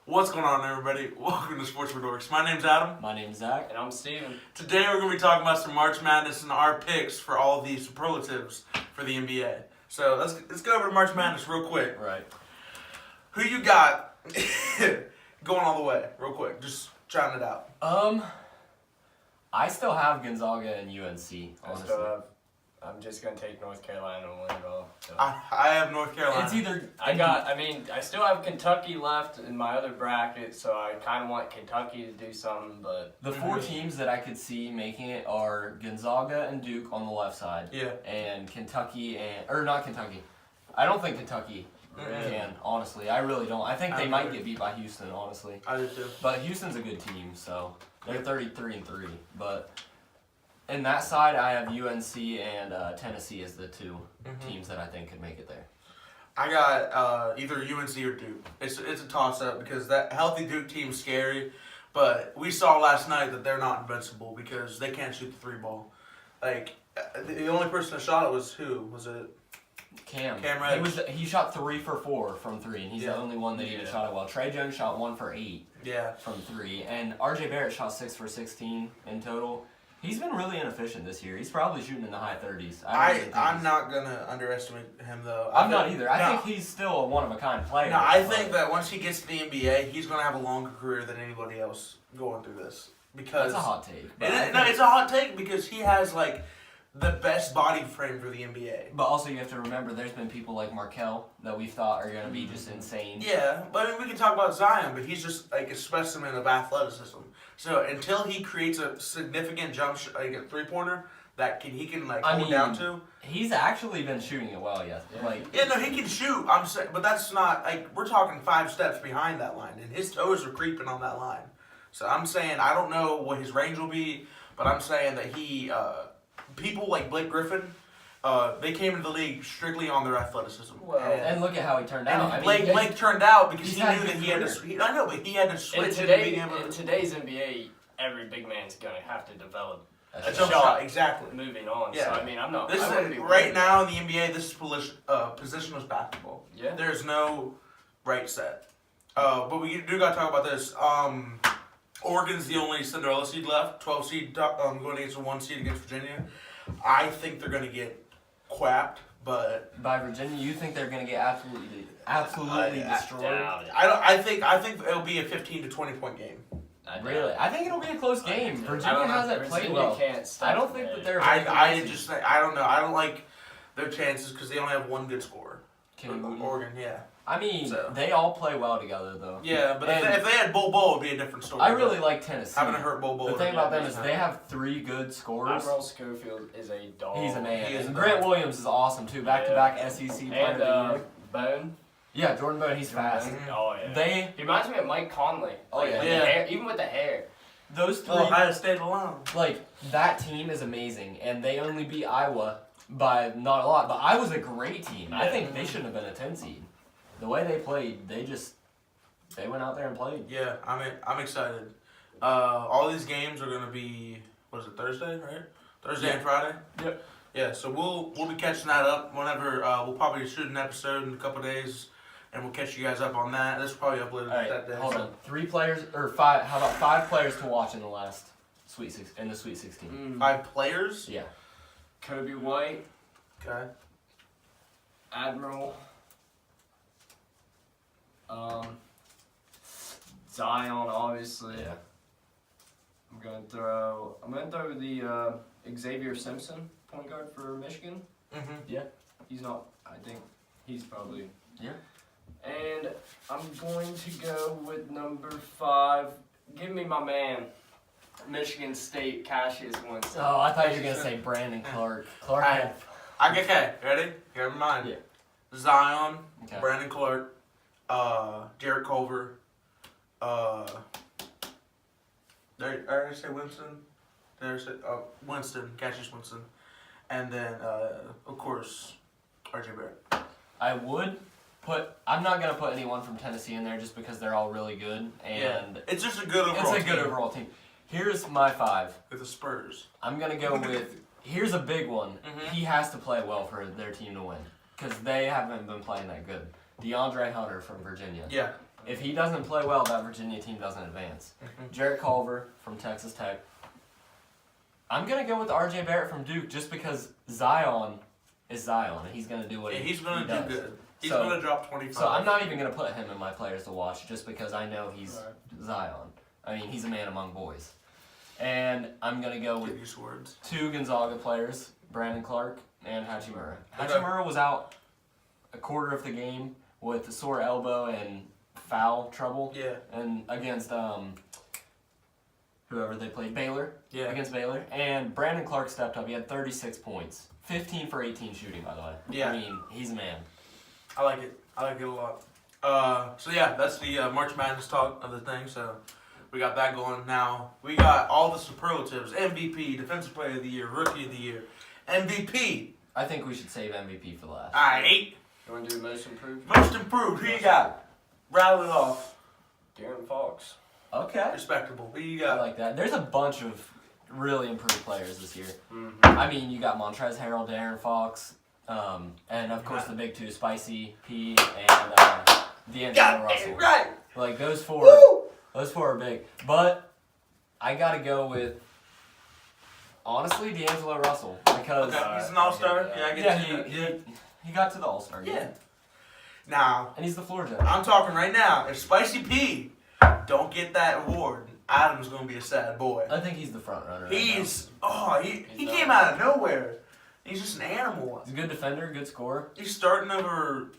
What's going on, everybody? Welcome to Sports for Dorks. My name's Adam. My name's Zach. And I'm Steven. Today we're going to be talking about some March Madness and our picks for all of the superlatives for the NBA. So let's go over to March Madness real quick. Right. Who you got going all the way, real quick? Just trying it out. I still have Gonzaga and UNC, honestly. I'm just going to take North Carolina and win it all. So. I have North Carolina. It's either... I still have Kentucky left in my other bracket, so I kind of want Kentucky to do something, but... The four teams that I could see making it are Gonzaga and Duke on the left side. Yeah. And Kentucky and... Or not Kentucky. I don't think Kentucky can, honestly. I really don't. I think they might get beat by Houston, honestly. I do too. But Houston's a good team, so they're 33-3. But... In that side, I have UNC and Tennessee as the two teams that I think could make it there. I got either UNC or Duke. It's a toss-up because that healthy Duke team's scary, but we saw last night that they're not invincible because they can't shoot the three ball. Like, the only person that shot it was who? Was it? Cam Reddish. He shot 3 for 4 from 3, and he's the only one that even shot it well. Trey Jones shot 1 for 8 from 3, and RJ Barrett shot 6 for 16 in total. He's been really inefficient this year. He's probably shooting in the high 30s. I'm not going to underestimate him, though. I'm not either. I think he's still a one-of-a-kind player. No, I think that once he gets to the NBA, he's going to have a longer career than anybody else going through this. Because that's a hot take. It's a hot take because he has, like, the best body frame for the NBA. But also you have to remember there's been people like Markelle that we thought are going to be just insane. Yeah, but I mean, we can talk about Zion, but he's just like a specimen of athleticism. So until he creates a significant jump shot, like a three-pointer that he can hold down to. He's actually been shooting it well, yes. He can shoot. I'm saying, but that's not we're talking 5 steps behind that line, and his toes are creeping on that line. So I'm saying I don't know what his range will be, but I'm saying that he. People like Blake Griffin, they came into the league strictly on their athleticism. Well, and look at how he turned out. And Blake turned out because he knew that he had to. I know, but he had to switch in today's NBA, every big man's gonna have to develop a shot. Exactly. Moving on. Yeah. So I mean, I'm not. This is right now in the NBA. This is positionless basketball. Yeah. There's no right set. But we do got to talk about this. Oregon's the only Cinderella seed left. 12 seed going against a 1 seed against Virginia. I think they're going to get quapped, but by Virginia, you think they're going to get absolutely destroyed? I think it'll be a 15 to 20 point game. Really? I think it'll be a close game. Virginia hasn't played well. I don't think that they're. I don't know. I don't like their chances because they only have one good scorer. Oregon, yeah. I mean, they all play well together, though. Yeah, but if they had Bol Bol, it would be a different story. I really like Tennessee. Having to hurt Bol Bol. The thing about them is they have 3 good scorers. Admiral Schofield is a dog. He's a man. And Grant Williams is awesome, too. Back-to-back SEC player of the year. Bone. Yeah, Jordan Bone, he's fast. Oh, yeah. He reminds me of Mike Conley. Oh, yeah. Hair, even with the hair. Those 3. Ohio State alone. That team is amazing, and they only beat Iowa by not a lot. But Iowa's a great team. I think they shouldn't have been a 10 seed. The way they played, they went out there and played. Yeah, I'm excited. All these games are going to be, what is it, Thursday, right? Thursday and Friday? Yep. Yeah, so we'll be catching that up whenever, we'll probably shoot an episode in a couple days, and we'll catch you guys up on that. This will probably uploaded that day. Hold on. 3 players, or 5, how about 5 players to watch in the last Sweet 16? 5 players? Yeah. Kobe White. Okay. Admiral. Zion, obviously. Yeah. I'm gonna throw the Xavier Simpson, point guard for Michigan. Mm-hmm. Yeah. He's not. I think he's probably. Yeah. And I'm going to go with number 5. Give me my man, Michigan State, Cassius Winston. Oh, I thought you were gonna say Brandon Clark. Okay, ready? Here in mind. Yeah. Zion, Okay. Brandon Clark, Jarrett Culver, did I already say Winston? Did I already say, Winston, Cassius Winston, and then, of course, RJ Barrett. I would put. I'm not gonna put anyone from Tennessee in there just because they're all really good, and it's just a good overall team. Here's my 5 with the Spurs. I'm gonna go with. Here's a big one. Mm-hmm. He has to play well for their team to win because they haven't been playing that good. DeAndre Hunter from Virginia. Yeah. If he doesn't play well, that Virginia team doesn't advance. Jarrett Culver from Texas Tech. I'm going to go with R.J. Barrett from Duke just because Zion is Zion, and he's going to do what he's going to do good. He's So- going to drop 25. So I'm not even going to put him in my players to watch just because I know he's Zion. I mean, he's a man among boys. And I'm going to go with Give you words. 2 Gonzaga players, Brandon Clark and Hachimura. Okay. Hachimura was out a quarter of the game with a sore elbow and foul trouble. Yeah. And against whoever they played, Baylor. Yeah. Against Baylor. And Brandon Clark stepped up. He had 36 points. 15 for 18 shooting, by the way. Yeah. I mean, he's a man. I like it. I like it a lot. So yeah, that's the March Madness talk of the thing. So we got that going. Now we got all the superlatives: MVP, Defensive Player of the Year, Rookie of the Year, MVP. I think we should save MVP for last. All right. You want to do most improved? Most improved. Who you got? Rattle it off. De'Aaron Fox. Okay. Respectable. Who you I got? like that. There's a bunch of really improved players this year. Mm-hmm. I mean, you got Montrezl Harrell, De'Aaron Fox, and of course the big two, Spicy P and D'Angelo Russell. Right. Like those four. Woo! Those 4 are big. But I gotta go with honestly D'Angelo Russell because Okay. He's an all-star. Yeah, Yeah, I get yeah, you. he got to the All-Star game. Yeah. Now, And he's the floor general. I'm talking right now. If Spicy P don't get that award, Adam's gonna be a sad boy. I think he's the front runner. He came out of nowhere. He's just an animal. He's a good defender, good scorer. He's starting over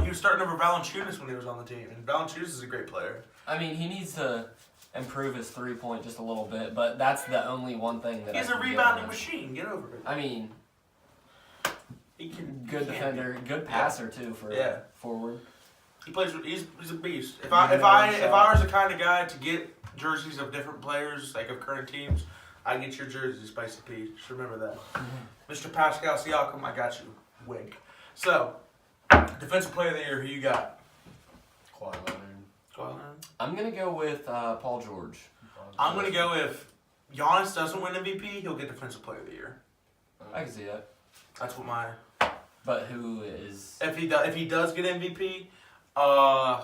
he was starting over Valanciunas when he was on the team, and Valanciunas is a great player. I mean, he needs to improve his 3-point just a little bit, but that's the only one thing that He's I a can give rebounding him. machine. Get over it. I mean, He can. good he can defender, good passer too for Yeah. forward. He plays. He's a beast. If Yeah, I was the kind of guy to get jerseys of different players, like of current teams, I get your jersey, Spicy P. Just remember that. Mr. Pascal Siakam, I got you. Wink. So, Defensive Player of the Year, who you got? Kawhi Leonard. Kawhi Leonard. I'm gonna go with Paul George. I'm gonna go if Giannis doesn't win MVP, he'll get Defensive Player of the Year. I can see that. That's what my. But who is? If he does get MVP, I'm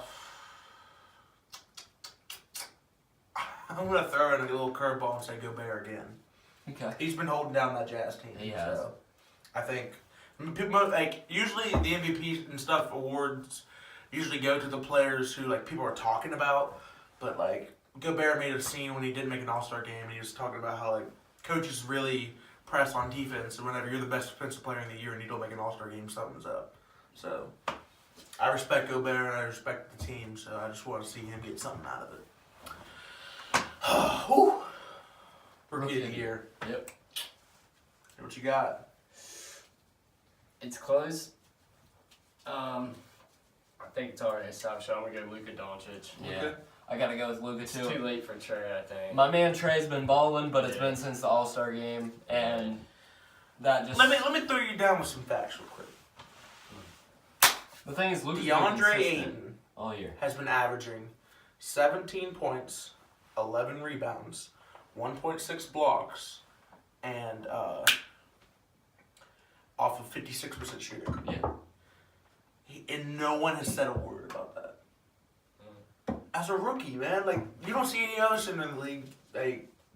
gonna throw in a little curveball and say Gobert again. Okay. He's been holding down that Jazz team. He has. So I think people usually the MVP and stuff awards usually go to the players who people are talking about, but Gobert made a scene when he did make an All-Star game, and he was talking about how coaches really press on defense, and whenever you're the best defensive player in the year and you don't make an All-Star game, something's up. So I respect Gobert and I respect the team, so I just want to see him get something out of it. Whew. Rookie of the Year. Yep. What you got? It's close. I think it's already established. I'm gonna go Luka Doncic. Yeah. Okay. I gotta go with Luka It's too. too late for Trey, I think. My man Trey's been balling, but it's Yeah. been since the All-Star game, and that just. Let me throw you down with some facts real quick. The thing is, Luka's been DeAndre consistent Ayton all year. has been averaging 17 points, 11 rebounds, 1.6 blocks, and off of 56% shooting. Yeah. And no one has said a word about that. As a rookie, man, you don't see any others in the league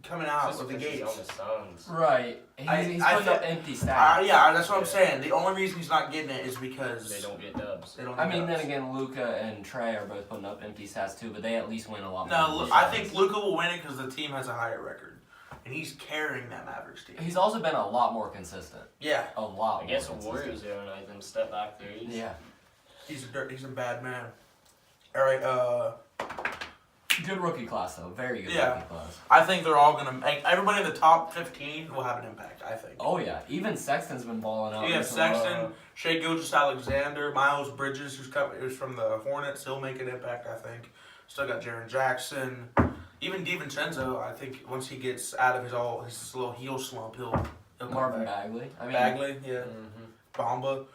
coming out Just of the because he's gates. on the Suns. Right. He's putting up empty stats. Yeah, that's what I'm Yeah. saying. The only reason he's not getting it is because They don't get dubs. they don't I get mean, then dubs. again, Luka and Trey are both putting up empty stats too, but they at least win a lot more. No, than I the think Suns. Luka will win it because the team has a higher record, and he's carrying that Mavericks team. He's also been a lot more consistent. Yeah, A lot more Against the consistent. Warriors, the other night, them step back threes. Yeah. he's a bad man. All right, Good rookie class, though. Very good Yeah. rookie class. I think they're all gonna make everybody in the top 15 will have an impact. I think. Oh, yeah. Even Sexton's been balling out. You have recently. Sexton, Shea Gilgeous-Alexander, Miles Bridges, who's from the Hornets. He'll make an impact, I think. Still got Jaren Jackson, even DiVincenzo. I think once he gets out of his little heel slump, he'll come Marvin back. Bagley. I mean, Bagley, yeah, Mm-hmm. Bamba,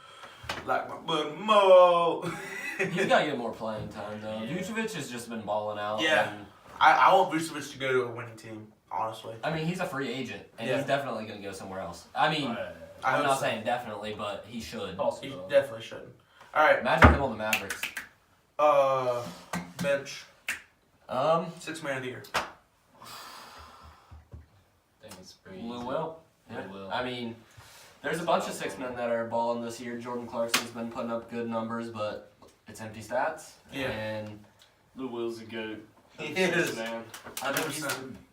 like my bud Mo. he's got to get more playing time, though. Vucevic has just been balling out. Yeah. and- I want Vucevic to go to a winning team, honestly. I mean, he's a free agent, and Yeah. he's definitely going to go somewhere else. I mean, I I'm hope not so. saying definitely, but he should. Also, He definitely should. All right, Imagine him on the Mavericks. Bench. Um, 6th man of the year. I think it's pretty Lou easy. Will. Lou Yeah. Will. I mean, there's a bunch of 6 men that are balling this year. Jordan Clarkson's been putting up good numbers, but it's empty stats. Yeah. And Lou Will's a goat. He is. Man. I think he's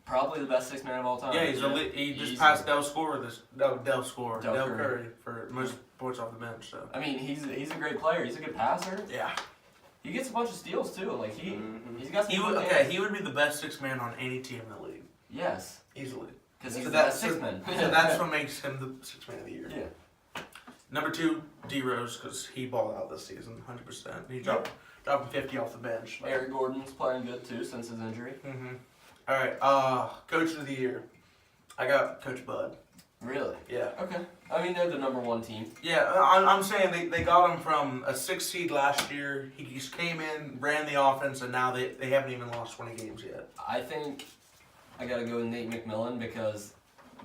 probably the best 6 man of all time. Yeah, he just passed Del Curry. Curry for most points off the bench. So I mean, he's a great player. He's a good passer. yeah, He gets a bunch of steals too. Like Mhm. he's got some. he would good hands. he would be the best 6 man on any team in the league Yes, easily. because he's So the best 6 man. So that's what makes him the 6 man of the year. Yeah. Number 2, D Rose, because he balled out this season, 100%. He dropping 50 off the bench. Eric Gordon's playing good too since his injury. Mm-hmm. All right, coach of the year. I got Coach Bud. Really? Yeah. Okay. I mean, they're the number 1 team. Yeah, I'm saying they got him from a 6 seed last year. He just came in, ran the offense, and now they haven't even lost 20 games yet. I think I gotta go with Nate McMillan because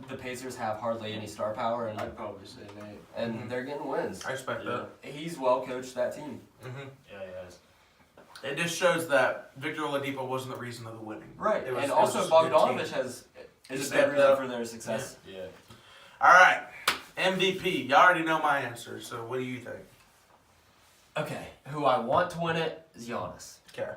the Pacers have hardly any star power, and I'd probably say Nate. and they're getting wins. I respect Yeah. He's well coached that team. Mm-hmm. Yeah, he has. It just shows that Victor Oladipo wasn't the reason of the winning. Right, It was- and it was also just a good Bogdanovich team. is He a big stepped reason up. for their success. Yeah. All right, MVP. You already know my answer, so what do you think? Okay, who I want to win it is Giannis. Okay.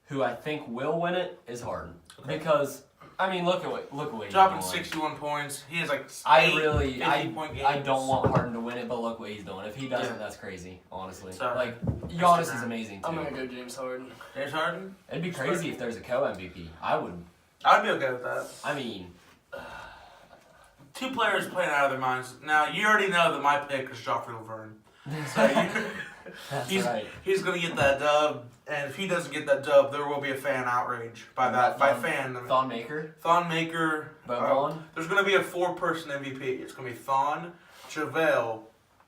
Who I think will win it is Harden. Okay. Because I mean, look at what Dropping he's doing. 61 points. He has like I 50-point games. I don't want Harden to win it, but look what he's doing. If he doesn't, Yeah. that's crazy, honestly. Sorry. Like Giannis is Instagram. amazing too. I'm gonna go James Harden. James Harden. It'd be crazy if there's a co-MVP. I would. I'd be okay with that. I mean, 2 players playing out of their minds. Now you already know that my pick is Joffrey Laverne. So that's he's right. he's gonna get that dub, and if he doesn't get that dub, there will be a fan outrage. By that, by fan, I mean, Thon Maker, Thon Maker. Boban, There's gonna be a 4-person MVP. It's gonna be Thon, JaVale,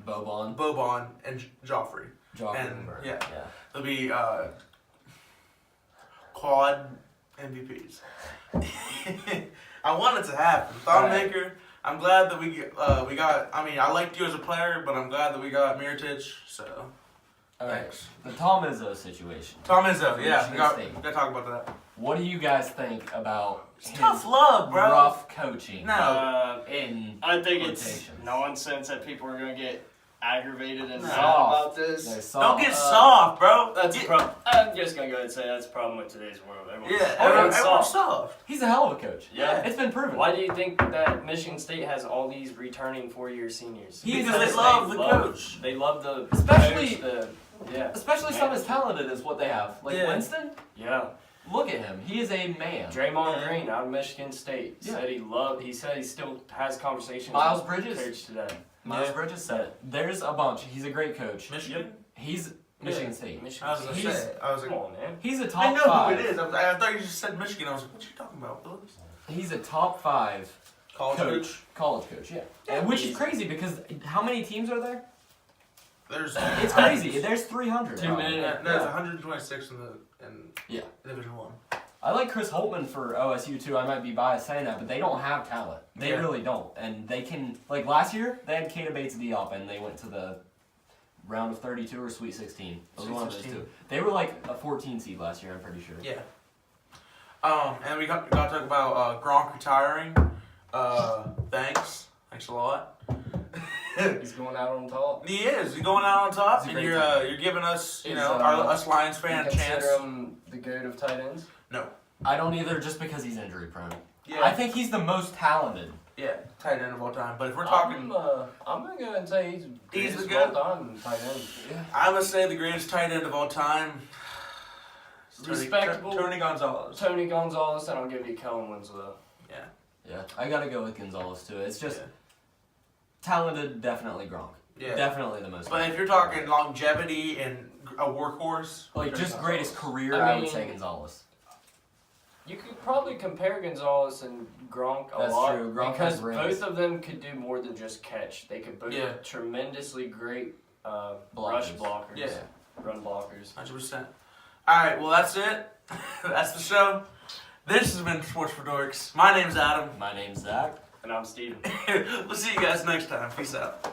Boban, and Joffrey. Joffrey. And, Bird. yeah. There'll be quad MVPs. I want it to happen. Thon Right. Maker. I'm glad that we got. I mean, I liked you as a player, but I'm glad that we got Mirotic. So, All right. thanks. The Tom Izzo situation. Tom Izzo, yeah, Michigan we got State. to talk about that. What do you guys think about his Tough love, bro. rough coaching? No. In I think it's rotations? nonsense that people are gonna get aggravated and No. mad about this. They're Don't soft. get soft, bro. That's a Get- problem. I'm just gonna go ahead and say that's a problem with today's world. Everyone's, Yeah, everyone's everyone's soft. soft. He's a hell of a coach. Yeah. It's been proven. Why do you think that Michigan State has all these returning 4-year seniors? He- Because they love the coach. They love the Especially- coach, yeah. Especially Man. some as talented as what they have. Like Yeah. Winston, Yeah. look at him. He is a man. Draymond Green out of Michigan State Yeah. said he still has conversations Miles with Bridges. the coach today. Miles Yeah. Bridges said it. There's a bunch. He's a great coach. Michigan. He's Michigan State. Michigan I was gonna State. say. I was Come like, on, man. He's a I top know 5. who it is. I thought you just said Michigan. I was like, what you talking about, Phillips? He's a top 5 College coach. college coach. Yeah. And which is crazy because how many teams are there? There's It's crazy. There's 300. Too probably. many. No, there's 126 in Yeah. Division 1. I like Chris Holtman for OSU too. I might be biased saying that, but they don't have talent. They Yeah. really don't. And they can, like last year, they had Keita Bates-Diop and they went to the round of 32 or Sweet 16. It was Sweet one of those 16. two. They were like a 14 seed last year, I'm pretty sure. Yeah. And we got to talk about Gronk retiring. Thanks a lot. He's going out on top. He is. He's going out on top, He's a and great you're talent. you're giving us, Is, us Lions fan a chance. Consider him the goat of tight ends. I don't either, just because he's injury prone. Yeah. I think he's the most talented. Yeah, tight end of all time. But if we're talking, I'm gonna go ahead and say he's He's the greatest goat. of all time tight end. I'm gonna say the greatest tight end of all time. Respectable. Tony Gonzalez. Tony Gonzalez, and I'll give you Kellen Winslow. Yeah, I gotta go with Gonzalez too. It's just Yeah. talented, definitely Gronk. Yeah. Definitely the most. But if you're talking longevity and a workhorse, like Tony just greatest Gonzalez. career, I I would mean- say Gonzalez. You could probably compare Gonzalez and Gronk a That's lot true. Gronk because has rings. both of them could do more than just catch. They could both Yeah. be tremendously great rush Blockers. blockers, Yeah. run blockers. 100%. All right, well that's it. That's the show. This has been Sports for Dorks. My name's Adam. My name's Zach. And I'm Steven. We'll see you guys next time. Peace out.